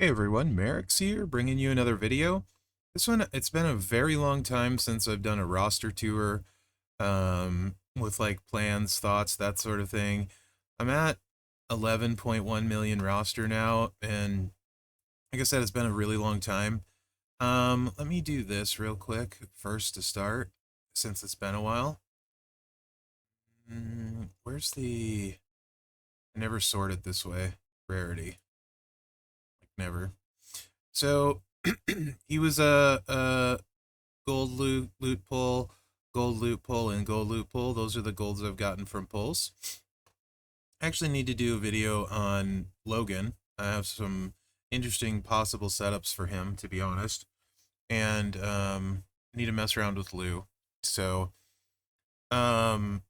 Hey everyone, Mherex here, bringing you another video. This one, it's been a very long time since I've done a roster tour, with like plans, thoughts, that sort of thing. I'm at 11.1 million roster now, and like I said, it's been a really long time. Let me do this real quick first to start, since it's been a while. Where's the... I never sort it this way. Rarity. Like, never. So, he was a gold loot pull, gold loot pull, and gold loot pull. Those are the golds I've gotten from pulls. I actually need to do a video on Logan. I have some interesting possible setups for him, to be honest. And I need to mess around with Lou. So, of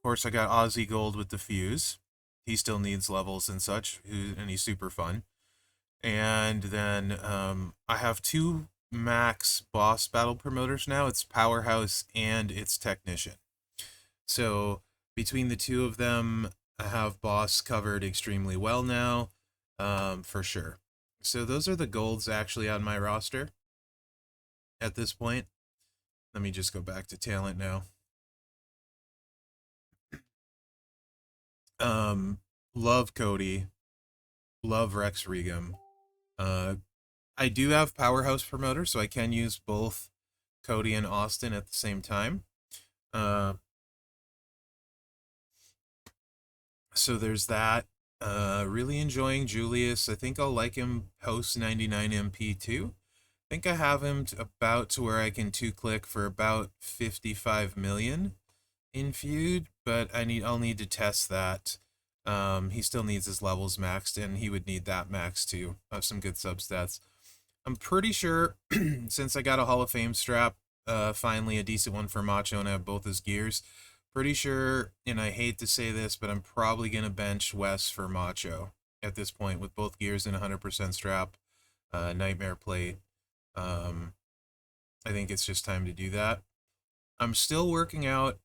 course, I got Aussie Gold with the Fuse. He still needs levels and such, and he's super fun. And then I have two max boss battle promoters now. It's Powerhouse and it's Technician. So between the two of them, I have boss covered extremely well now, for sure. So those are the golds actually on my roster at this point. Let me just go back to talent now. Love Cody, love Rex Regum. I do have Powerhouse Promoter, so I can use both Cody and Austin at the same time. So there's that. Really enjoying Julius. I think I'll like him post 99 MP too. I think I have him about to where I can two-click for about 55 million in feud, but I'll need to test that. He still needs his levels maxed, and he would need that max too. I have some good substats. I'm pretty sure, since I got a Hall of Fame strap, finally a decent one for Macho, and I have both his gears, pretty sure, and I hate to say this, but I'm probably going to bench Wes for Macho at this point with both gears and 100% strap, Nightmare Plate. I think it's just time to do that. I'm still working out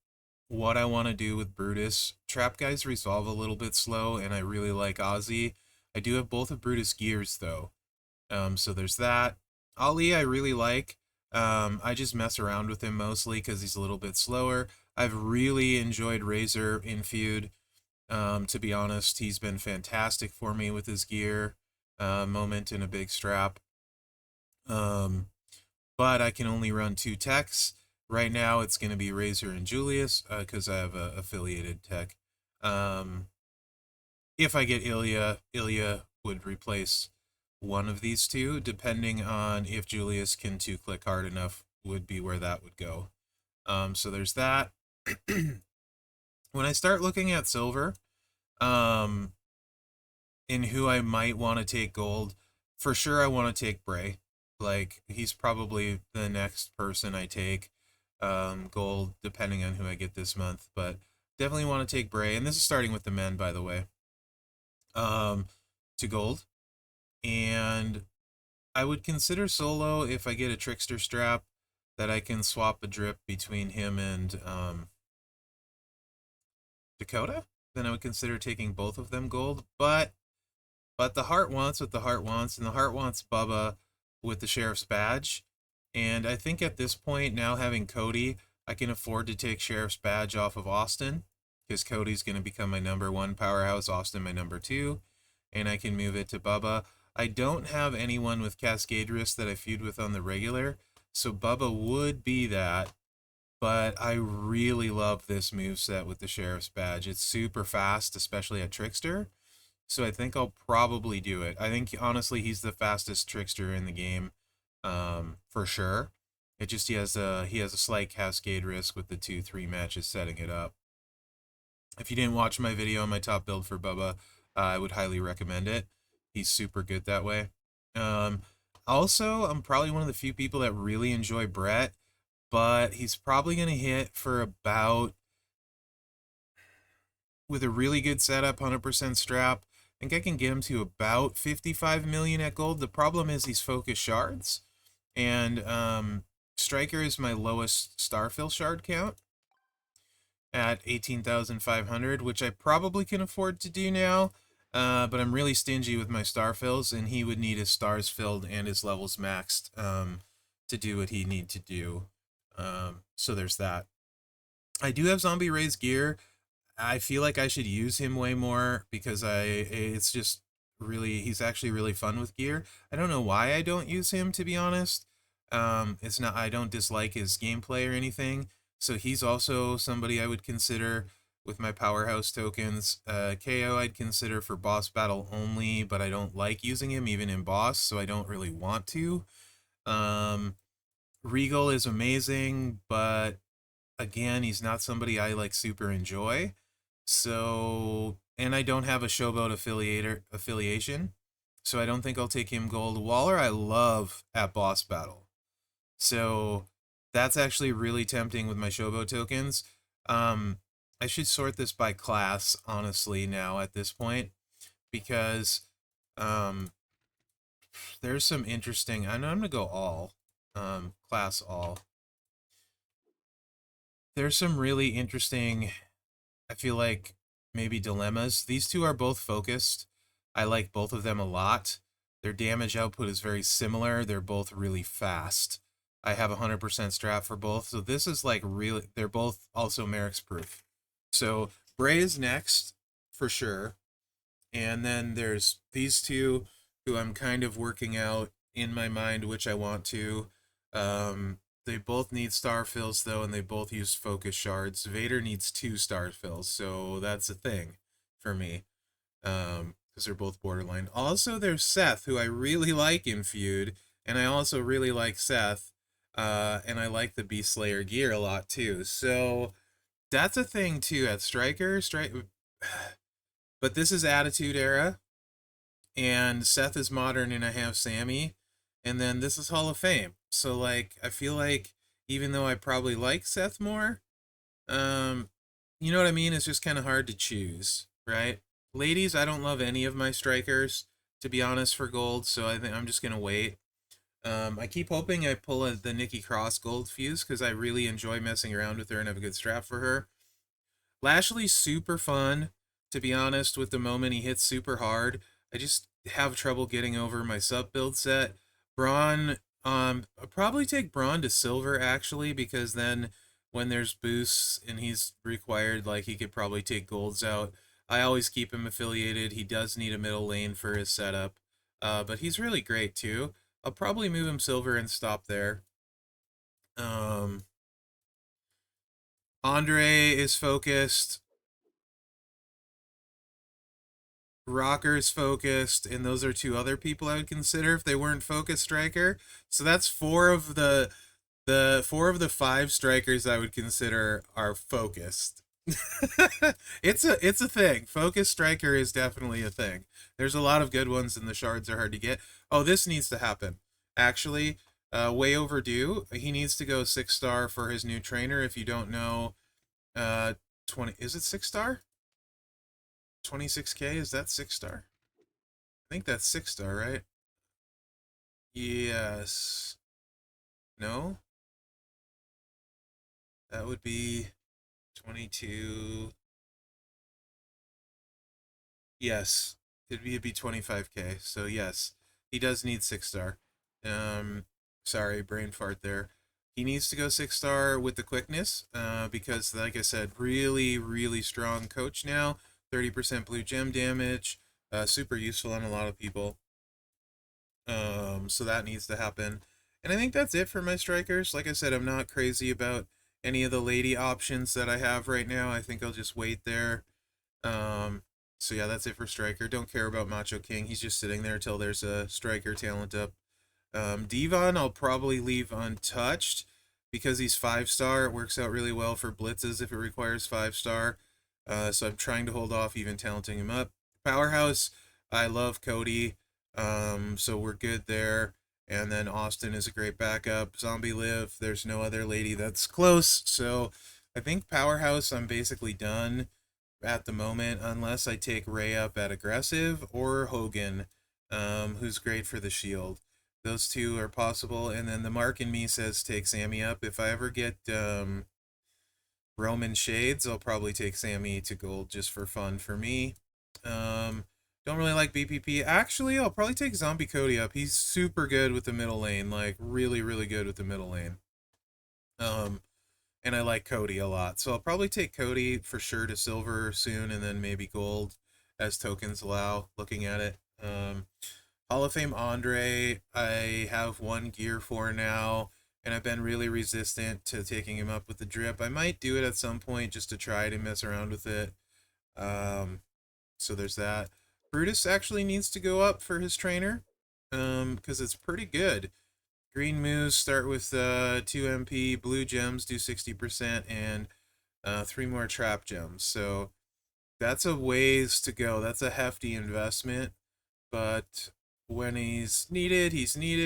what I want to do with Brutus. Trap guys resolve a little bit slow, and I really like Ozzy. I do have both of Brutus gears, though. So there's that. Ali I really like. I just mess around with him mostly because he's a little bit slower. I've really enjoyed Razor in feud. To be honest, he's been fantastic for me with his gear, moment and a big strap. But I can only run two techs. Right now it's going to be Razor and Julius because I have a affiliated tech. If I get Ilya would replace one of these two, depending on if Julius can two-click hard enough, would be where that would go. So there's that. When I start looking at silver, in who I might want to take gold, for sure I want to take Bray. Like, he's probably the next person I take gold, depending on who I get this month. But definitely want to take Bray, and this is starting with the men, by the way, to gold. And I would consider Solo if I get a Trickster strap that I can swap a drip between him and Dakota. Then I would consider taking both of them gold. But the heart wants what the heart wants, and the heart wants Bubba with the Sheriff's Badge. And I think at this point, now having Cody, I can afford to take Sheriff's Badge off of Austin, because Cody's going to become my #1 powerhouse, Austin my #2, and I can move it to Bubba. I don't have anyone with Cascade Wrist that I feud with on the regular, so Bubba would be that. But I really love this moveset with the Sheriff's Badge. It's super fast, especially at Trickster. So I think I'll probably do it. I think, honestly, he's the fastest Trickster in the game, for sure. It just he has a slight Cascade risk with the 2-3 matches setting it up. If you didn't watch my video on my top build for Bubba, I would highly recommend it. He's super good that way. Also, I'm probably one of the few people that really enjoy Brett, but he's probably going to hit for about, with a really good setup, 100% strap, I think I can get him to about 55 million at gold. The problem is he's focus shards, and Striker is my lowest Starfill shard count at 18,500, which I probably can afford to do now. But I'm really stingy with my star fills, and he would need his stars filled and his levels maxed to do what he need to do. So there's that. I do have Zombie Ray's gear. I feel like I should use him way more because it's just really he's actually really fun with gear. I don't know why I don't use him, to be honest. It's not I don't dislike his gameplay or anything. So he's also somebody I would consider with my powerhouse tokens. KO I'd consider for boss battle only, but I don't like using him even in boss, so I don't really want to. Um, Regal is amazing, but again, he's not somebody I like super enjoy. So, and I don't have a Showboat affiliation, so I don't think I'll take him gold. Waller I love at boss battle. So that's actually really tempting with my Showboat tokens. Um, I should sort this by class, honestly, now at this point, because um, there's some interesting. I'm gonna go all, class all. There's some really interesting, I feel like, maybe dilemmas. These two are both focused. I like both of them a lot. Their damage output is very similar. They're both really fast. I have 100% strat for both. So this is like really, they're both also Mherex proof. So Bray is next for sure. And then there's these two who I'm kind of working out in my mind which I want to. They both need star fills though, and they both use focus shards. Vader needs 2 star fills, so that's a thing for me. Because they're both borderline. Also, there's Seth, who I really like in Feud, and I also really like Seth. And I like the Beast Slayer gear a lot too. So that's a thing too at Striker. But this is Attitude Era, and Seth is Modern, and I have Sammy, and then this is Hall of Fame. So like, I feel like even though I probably like Seth more, um, you know what I mean? It's just kind of hard to choose, right? Ladies, I don't love any of my strikers, to be honest, for gold, so I think I'm just gonna wait. I keep hoping I pull the Nikki Cross gold fuse because I really enjoy messing around with her and have a good strap for her. Lashley's super fun, to be honest, with the moment he hits super hard. I just have trouble getting over my sub build set. Braun, I'll probably take Braun to silver actually, because then when there's boosts and he's required, like he could probably take golds out. I always keep him affiliated. He does need a middle lane for his setup, but he's really great too. I'll probably move him silver and stop there. Um, Andre is focused. Rocker's focused, and those are 2 other people I would consider if they weren't focused striker. So that's 4 of the 5 strikers I would consider are focused. It's a thing. Focus striker is definitely a thing. There's a lot of good ones, and the shards are hard to get. Oh, this needs to happen. Actually, way overdue. He needs to go 6-star for his new trainer. If you don't know, 20 is it 6-star? 26K, is that 6-star? I think that's 6-star, right? Yes. No? That would be 22. Yes. It'd be 25K. So yes, he does need 6-star. Um, sorry, brain fart there. He needs to go 6-star with the quickness, because like I said, really, really strong coach now. 30% blue gem damage. Super useful on a lot of people. So that needs to happen. And I think that's it for my strikers. Like I said, I'm not crazy about any of the lady options that I have right now. I think I'll just wait there. Um, so yeah, that's it for striker. Don't care about Macho King. He's just sitting there till there's a striker talent up. Devon, I'll probably leave untouched because he's 5-star. It works out really well for blitzes if it requires 5-star. So I'm trying to hold off even talenting him up. Powerhouse, I love Cody. So we're good there. And then Austin is a great backup. Zombie Liv, there's no other lady that's close. So I think Powerhouse, I'm basically done at the moment, unless I take Ray up at aggressive or Hogan, who's great for the shield. Those 2 are possible. And then the mark in me says take Sammy up. If I ever get Roman Shades, I'll probably take Sammy to gold just for fun for me. Don't really like BPP. Actually, I'll probably take Zombie Cody up. He's super good with the middle lane, like really, really good with the middle lane. And I like Cody a lot. So I'll probably take Cody for sure to silver soon, and then maybe gold as tokens allow, looking at it. Hall of Fame Andre, I have one gear for now, and I've been really resistant to taking him up with the drip. I might do it at some point just to try to mess around with it. So there's that. Brutus actually needs to go up for his trainer, because it's pretty good. Green moves start with 2 MP, blue gems do 60%, and 3 more trap gems. So that's a ways to go. That's a hefty investment, but when he's needed,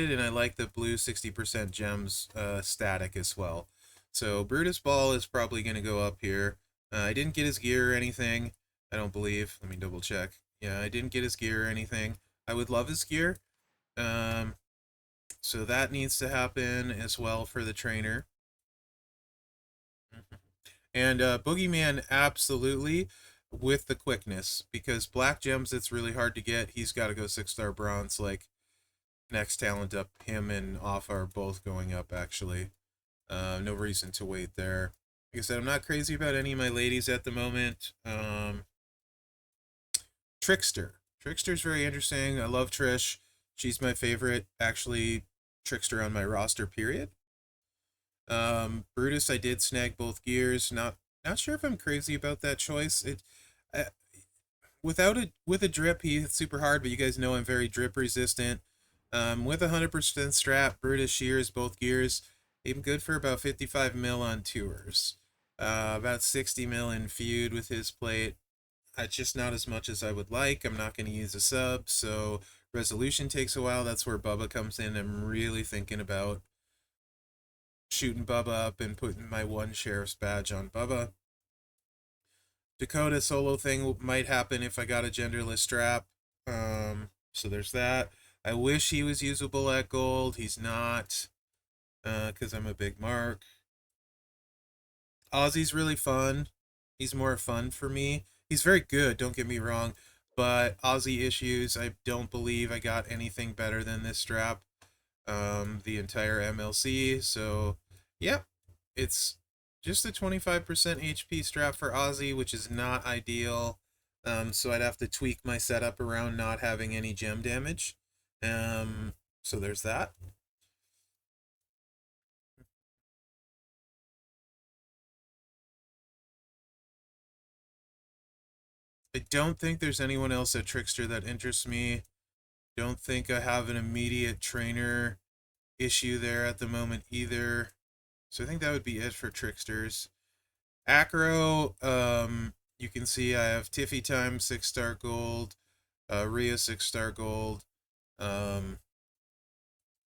and I like the blue 60% gems static as well. So Brutus Ball is probably going to go up here. I didn't get his gear or anything, I don't believe. Let me double check. Yeah, I didn't get his gear or anything. I would love his gear. So that needs to happen as well for the trainer. And Boogeyman, absolutely, with the quickness, because black gems, it's really hard to get. He's got to go 6-star bronze. Like, next talent up, him and Off are both going up, actually. No reason to wait there. Like I said, I'm not crazy about any of my ladies at the moment. Trickster. Trickster's very interesting. I love Trish. She's my favorite, actually, Trickster on my roster, period. Brutus, I did snag both gears. Not sure if I'm crazy about that choice. Uh, with a drip, he's super hard, but you guys know I'm very drip resistant. With 100% strap, Brutus shears both gears. I'm good for about 55 mil on tours. About 60 mil in feud with his plate. It's just not as much as I would like. I'm not going to use a sub, so resolution takes a while. That's where Bubba comes in. I'm really thinking about shooting Bubba up and putting my one sheriff's badge on Bubba. Dakota solo thing might happen if I got a genderless strap. So there's that. I wish he was usable at gold. He's not, because I'm a big mark. Ozzy's really fun. He's more fun for me. He's very good, don't get me wrong, but Ozzy issues, I don't believe I got anything better than this strap the entire MLC. So, yep, it's just a 25% HP strap for Ozzy, which is not ideal. So I'd have to tweak my setup around not having any gem damage. So there's that. I don't think there's anyone else at Trickster that interests me. Don't think I have an immediate trainer issue there at the moment either. So I think that would be it for Tricksters. Acro, you can see I have Tiffy Time 6-star gold, Rhea 6-star gold.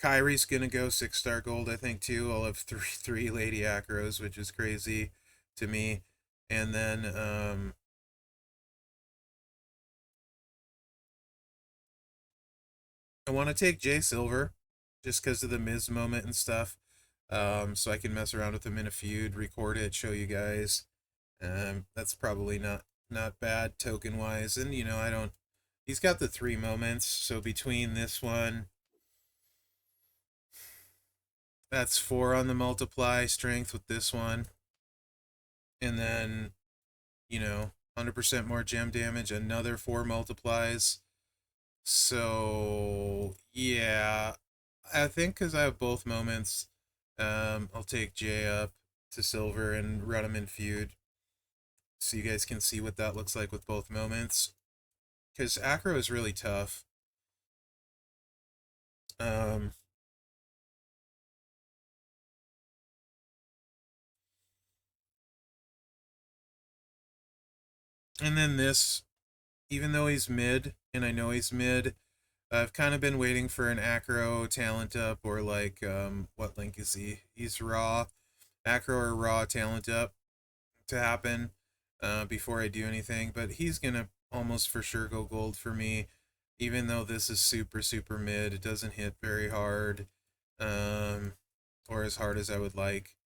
Kyrie's gonna go 6-star gold, I think, too. I'll have three Lady Acros, which is crazy to me. And then I want to take Jay Silver just because of the Miz moment and stuff. So I can mess around with him in a feud, record it, show you guys. That's probably not bad token wise. And I don't. He's got the 3 moments, so between this one, that's 4 on the multiply strength with this one, and then 100% more gem damage, another 4 multiplies. So yeah, I think because I have both moments, I'll take Jay up to silver and run him in feud, so you guys can see what that looks like with both moments. Because Acro is really tough. Um, and then this, even though he's mid, and I know he's mid, I've kind of been waiting for an Acro talent up, or like, what link is he? He's raw. Acro or raw talent up to happen before I do anything, but he's gonna almost for sure go gold for me, even though this is super, super mid. It doesn't hit very hard, or as hard as I would like.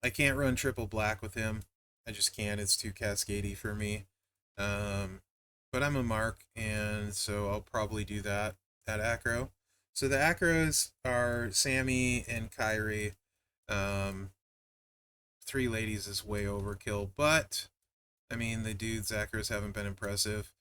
I can't run triple black with him. I just can't. It's too cascadey for me. but I'm a mark, and so I'll probably do that at acro. So the acros are Sammy and Kyrie. Um, three ladies is way overkill, but I mean the dude's acros haven't been impressive.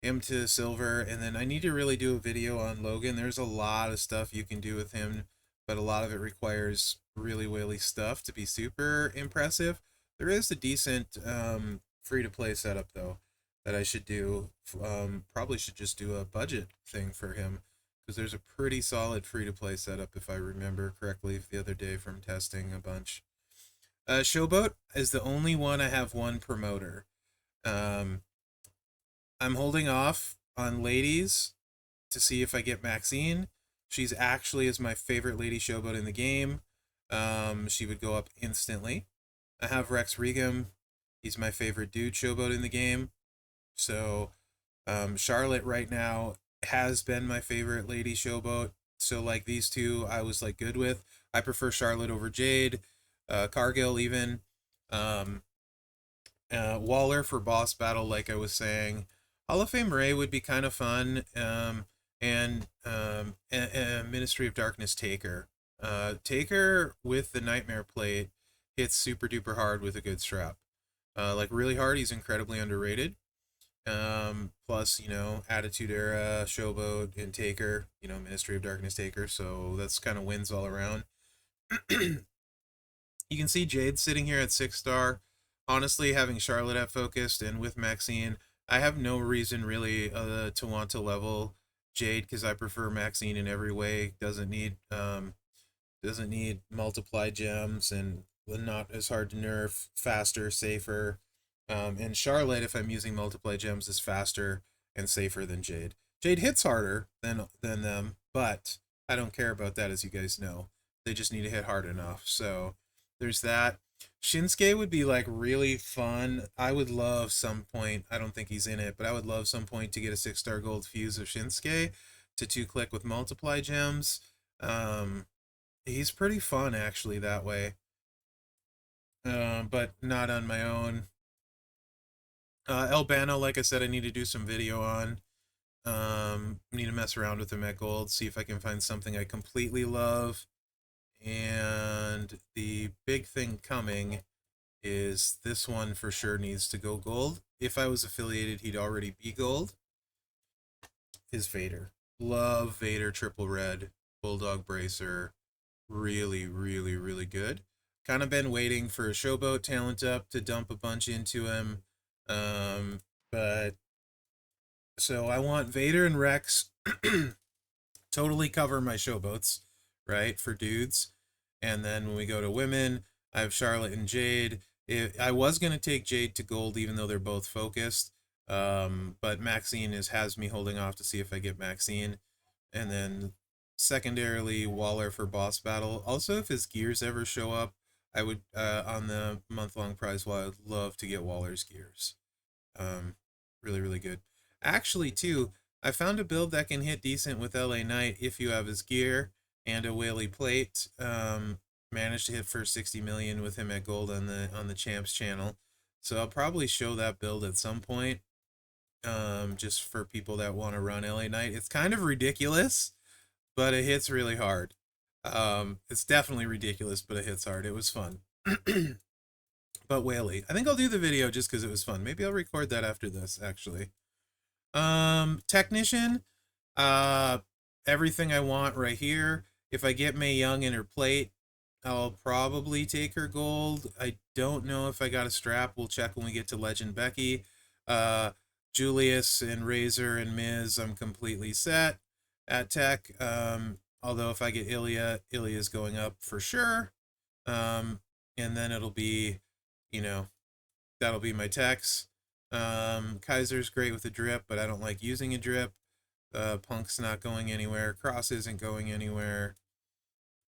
Him to silver, and then I need to really do a video on Logan. There's a lot of stuff you can do with him, but a lot of it requires really whaley stuff to be super impressive. There is a decent free-to-play setup though that I should do. Probably should just do a budget thing for him because there's a pretty solid free-to-play setup if I remember correctly the other day from testing a bunch. Showboat is the only one I have one promoter. Um, I'm holding off on ladies to see if I get Maxine. She's actually is my favorite lady showboat in the game. She would go up instantly. I have Rex Regum. He's my favorite dude showboat in the game. So Charlotte right now has been my favorite lady showboat. So like these two I was like good with. I prefer Charlotte over Jade, Cargill even. Um, Waller for boss battle, like I was saying. Hall of Fame Ray would be kind of fun. And Ministry of Darkness Taker. Taker with the Nightmare plate hits super duper hard with a good strap. Like really hard. He's incredibly underrated. Plus, you know, Attitude Era, Showboat, and Taker. You know, Ministry of Darkness Taker. So that's kind of wins all around. You can see Jade sitting here at 6-star. Honestly, having Charlotte at focused and with Maxine, I have no reason really to want to level Jade because I prefer Maxine in every way. Doesn't need multiply gems and not as hard to nerf, faster, safer. And Charlotte, if I'm using multiply gems, is faster and safer than Jade. Jade hits harder than them, but I don't care about that, as you guys know. They just need to hit hard enough. So there's that. Shinsuke would be like really fun. I would love some point. I don't think he's in it, but I would love some point to get a 6-star gold fuse of Shinsuke to 2-click with multiply gems. He's pretty fun actually that way. But not on my own. Albano, like I said, I need to do some video on. Need to mess around with him at gold, see if I can find something I completely love. And the big thing coming is this one for sure needs to go gold. If I was affiliated, he'd already be gold. Is Vader. Love Vader triple red, Bulldog Bracer. Really, really, really good. Kind of been waiting for a Showboat talent up to dump a bunch into him. But so I want Vader and Rex totally cover my Showboats, right, for dudes. And then when we go to women, I have Charlotte and Jade. I was going to take Jade to gold even though they're both focused. But Maxine has me holding off to see if I get Maxine. And then secondarily, Waller for boss battle. Also, if his gears ever show up, I would, on the month-long prize wall, I'd love to get Waller's gears. Really, really good. Actually, too, I found a build that can hit decent with LA Knight if you have his gear and a whaley plate. Managed to hit for 60 million with him at gold on the champs channel. So I'll probably show that build at some point. Just for people that want to run LA Knight. It's kind of ridiculous, but it hits really hard. It's definitely ridiculous, but it hits hard. It was fun. But whaley. I think I'll do the video just because it was fun. Maybe I'll record that after this, actually. Technician. Everything I want right here. If I get Mae Young in her plate, I'll probably take her gold. I don't know if I got a strap. We'll check when we get to Legend Becky. Julius and Razor and Miz, I'm completely set at tech. Although if I get Ilya's going up for sure. And then it'll be, you know, that'll be my techs. Kaiser's great with a drip, but I don't like using a drip. Punk's not going anywhere. Cross isn't going anywhere.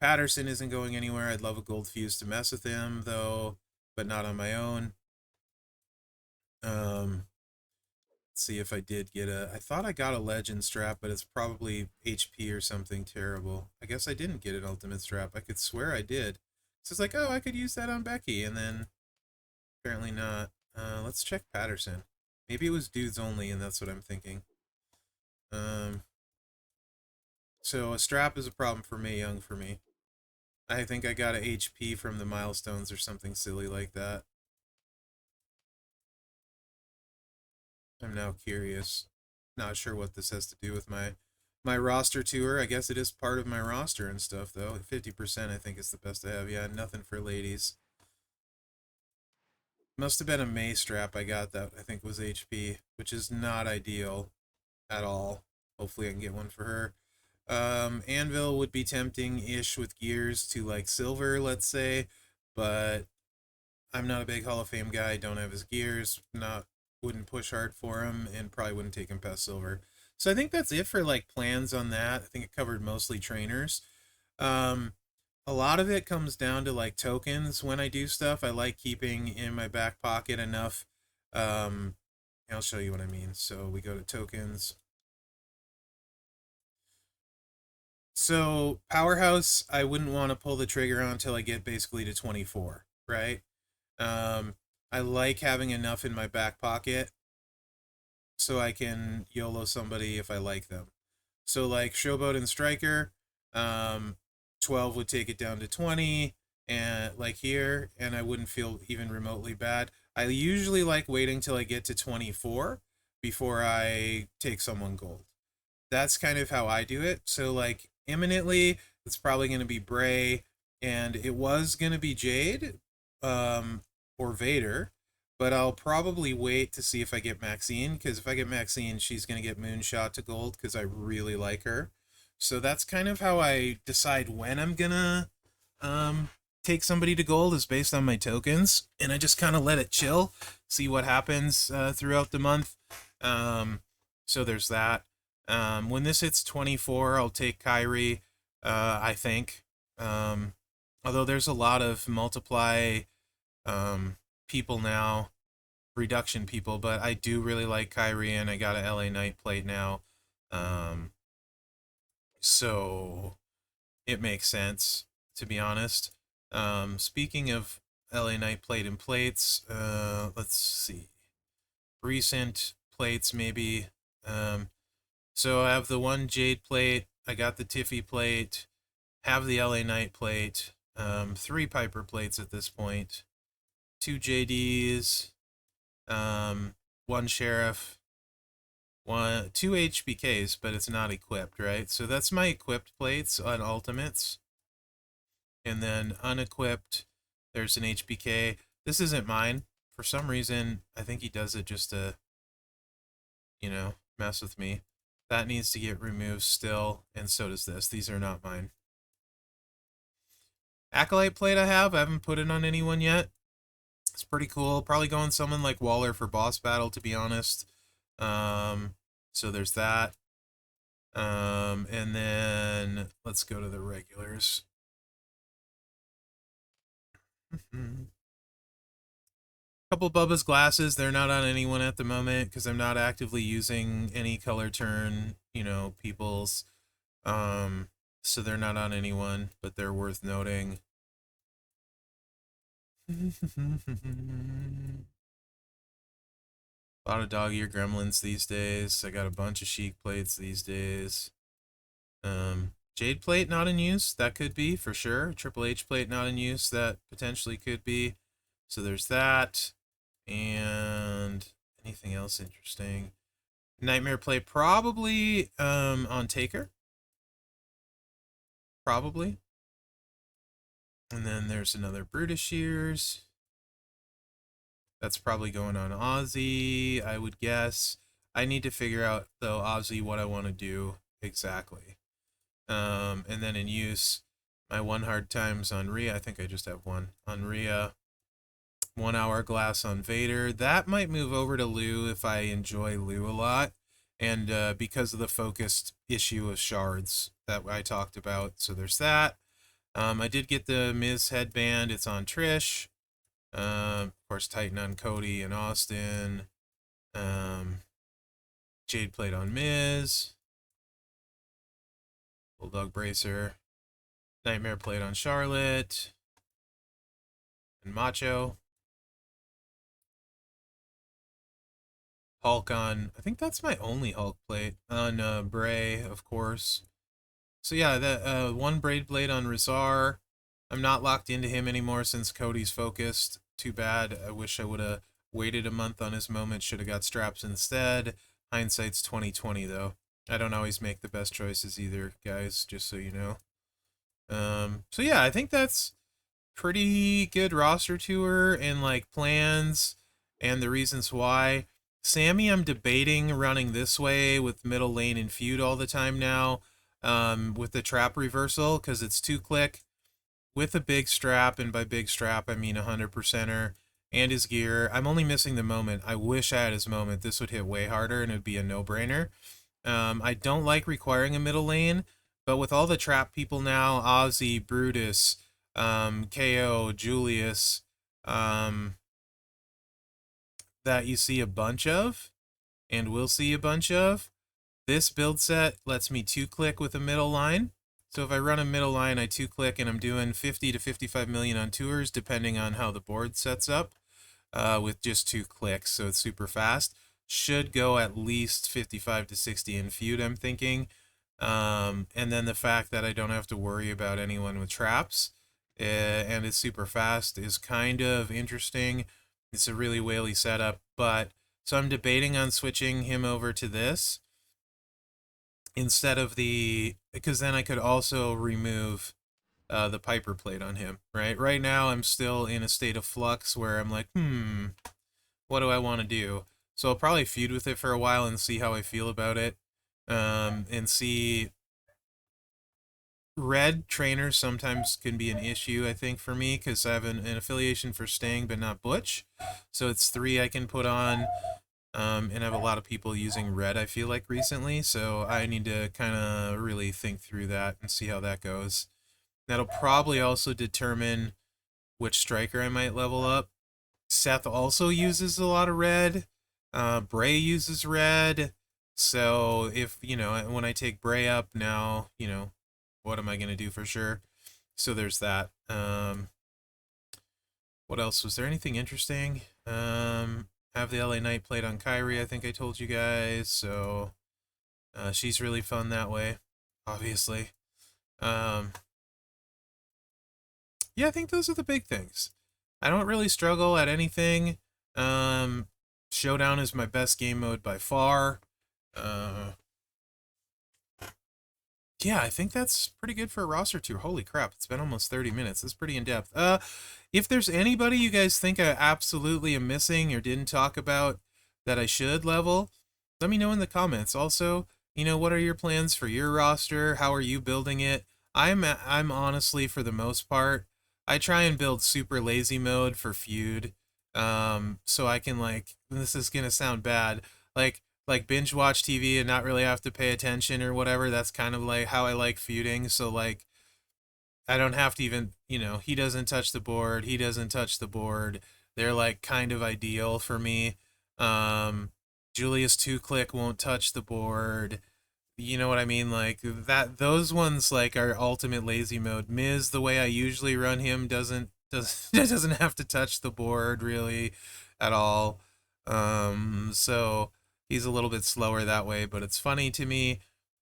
Patterson isn't going anywhere. I'd love a gold fuse to mess with him, though, but not on my own. Let's see if I did get I thought I got a legend strap, but it's probably HP or something terrible. I guess I didn't get an ultimate strap. I could swear I did. So it's like, oh, I could use that on Becky, and then apparently not. Let's check Patterson. Maybe it was dudes only, and that's what I'm thinking. So a strap is a problem for Mae Young for me. I think I got a HP from the milestones or something silly like that. I'm now curious. Not sure what this has to do with my roster tour. I guess it is part of my roster and stuff though. 50% I think is the best I have. Yeah, nothing for ladies. Must have been a May strap I got that I think was HP, which is not ideal at all. Hopefully I can get one for her. Anvil would be tempting-ish with gears to like silver, let's say, but I'm not a big Hall of Fame guy. Don't have his gears. Wouldn't push hard for him, and probably wouldn't take him past silver. So I think that's it for like plans on that. I think it covered mostly trainers. Um, a lot of it comes down to like tokens. When I do stuff, I like keeping in my back pocket enough. Um, I'll show you what I mean. So we go to tokens. So Powerhouse, I wouldn't want to pull the trigger on until I get basically to 24, right? Um, I like having enough in my back pocket so I can YOLO somebody if I like them. So like Showboat and Striker, um, 12 would take it down to 20, and like here, and I wouldn't feel even remotely bad. I usually like waiting till I get to 24 before I take someone gold. That's kind of how I do it. So like imminently, it's probably going to be Bray, and it was going to be Jade, or Vader, but I'll probably wait to see if I get Maxine, because if I get Maxine, she's going to get Moonshot to gold because I really like her. So that's kind of how I decide when I'm gonna take somebody to gold, is based on my tokens, and I just kind of let it chill, see what happens throughout the month. So there's that. When this hits 24, I'll take Kyrie, I think. Although there's a lot of multiply people now, reduction people, but I do really like Kyrie, and I got an LA Knight plate now. So it makes sense, to be honest. Speaking of LA Knight plate and plates, let's see. Recent plates, maybe. So I have the one Jade plate, I got the Tiffy plate, have the LA Knight plate, 3 Piper plates at this point, 2 JDs, 1 Sheriff, 2 HBKs, but it's not equipped, right? So that's my equipped plates on Ultimates. And then unequipped, there's an HBK. This isn't mine. For some reason, I think he does it just to, mess with me. That needs to get removed still, and so does this. These are not mine. Acolyte plate I haven't put it on anyone yet. It's pretty cool. Probably going someone like Waller for boss battle, to be honest. So there's that. And then let's go to the regulars. Couple Bubba's glasses. They're not on anyone at the moment because I'm not actively using any color turn, people's. So they're not on anyone, but they're worth noting. A lot of dog-ear gremlins these days. I got a bunch of Sheik plates these days. Jade plate not in use. That could be, for sure. Triple H plate not in use. That potentially could be. So there's that. And anything else interesting? Nightmare plate probably on Taker. Probably. And then there's another Brutus Shears. That's probably going on Ozzy, I would guess. I need to figure out, though, Ozzy, what I want to do exactly. And then in use, my 1 hard times on Rhea. I think I just have 1 on Rhea. 1 hourglass on Vader. That might move over to Lou if I enjoy Lou a lot. And because of the focused issue of shards that I talked about. So there's that. I did get the Miz headband. It's on Trish. Of course, Titan on Cody and Austin. Jade plate on Miz. Bulldog bracer. Nightmare plate on Charlotte. And Macho. Hulk on, I think that's my only Hulk plate on Bray, of course. So yeah, that one Braid Blade on Rizar. I'm not locked into him anymore since Cody's focused. Too bad. I wish I would have waited a month on his moment. Should have got straps instead. Hindsight's 2020 though. I don't always make the best choices either, guys, just so you know. So yeah, I think that's pretty good roster tour and like plans and the reasons why. Sammy, I'm debating running this way with middle lane and feud all the time now, with the trap reversal because it's 2-click with a big strap, and by big strap I mean 100%er and his gear. I'm only missing the moment. I wish I had his moment. This would hit way harder and it'd be a no-brainer. I don't like requiring a middle lane, but with all the trap people now, Ozzy, Brutus, KO, Julius, that you see a bunch of, and will see a bunch of, this build set lets me 2-click with a middle line. So if I run a middle line, I 2-click, and I'm doing 50 to 55 million on tours, depending on how the board sets up, with just 2 clicks, so it's super fast. Should go at least 55 to 60 in feud, I'm thinking. And then the fact that I don't have to worry about anyone with traps, and it's super fast, is kind of interesting. It's a really whaley setup, but so I'm debating on switching him over to this instead of the, because then I could also remove the Piper plate on him, right? Right now I'm still in a state of flux where I'm like, what do I want to do? So I'll probably feud with it for a while and see how I feel about it. And see, red trainers sometimes can be an issue, I think, for me, because I have an affiliation for Stang but not Butch. So it's 3 I can put on. And I have a lot of people using red, I feel like, recently, so I need to kind of really think through that and see how that goes. That'll probably also determine which striker I might level up. Seth also uses a lot of red. Bray uses red. So if, when I take Bray up now, what am I going to do for sure? So there's that. What else? Was there anything interesting? Have the LA Knight played on Kyrie, I think I told you guys, so she's really fun that way, obviously. Yeah, I think those are the big things. I don't really struggle at anything. Showdown is my best game mode by far. Yeah, I think that's pretty good for a roster tour. Holy crap, it's been almost 30 minutes. That's pretty in-depth. If there's anybody you guys think I absolutely am missing or didn't talk about that I should level, let me know in the comments. Also, what are your plans for your roster? How are you building it? I'm honestly, for the most part, I try and build super lazy mode for feud. So I can, like, this is gonna sound bad, like binge watch TV and not really have to pay attention or whatever. That's kind of like how I like feuding. So like I don't have to even, he doesn't touch the board, he doesn't touch the board. They're like kind of ideal for me. Julius 2-click won't touch the board. You know what I mean? Like that, those ones like are ultimate lazy mode. Miz, the way I usually run him, doesn't have to touch the board really at all. So he's a little bit slower that way, but it's funny to me.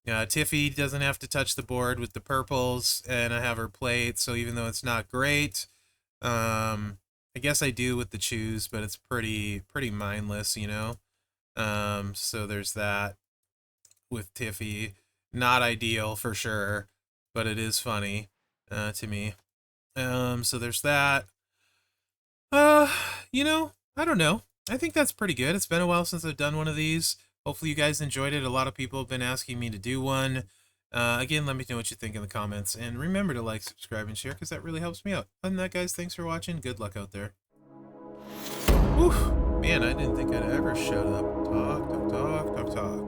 Tiffy doesn't have to touch the board with the purples, and I have her plate, so even though it's not great, I guess I do with the choose, but it's pretty mindless, so there's that with Tiffy. Not ideal for sure, but it is funny to me. So there's that. I don't know. I think that's pretty good. It's been a while since I've done one of these. Hopefully you guys enjoyed it. A lot of people have been asking me to do one. Again, let me know what you think in the comments. And remember to like, subscribe, and share, because that really helps me out. Other than that, guys, thanks for watching. Good luck out there. Whew. Man, I didn't think I'd ever shut up. Talk.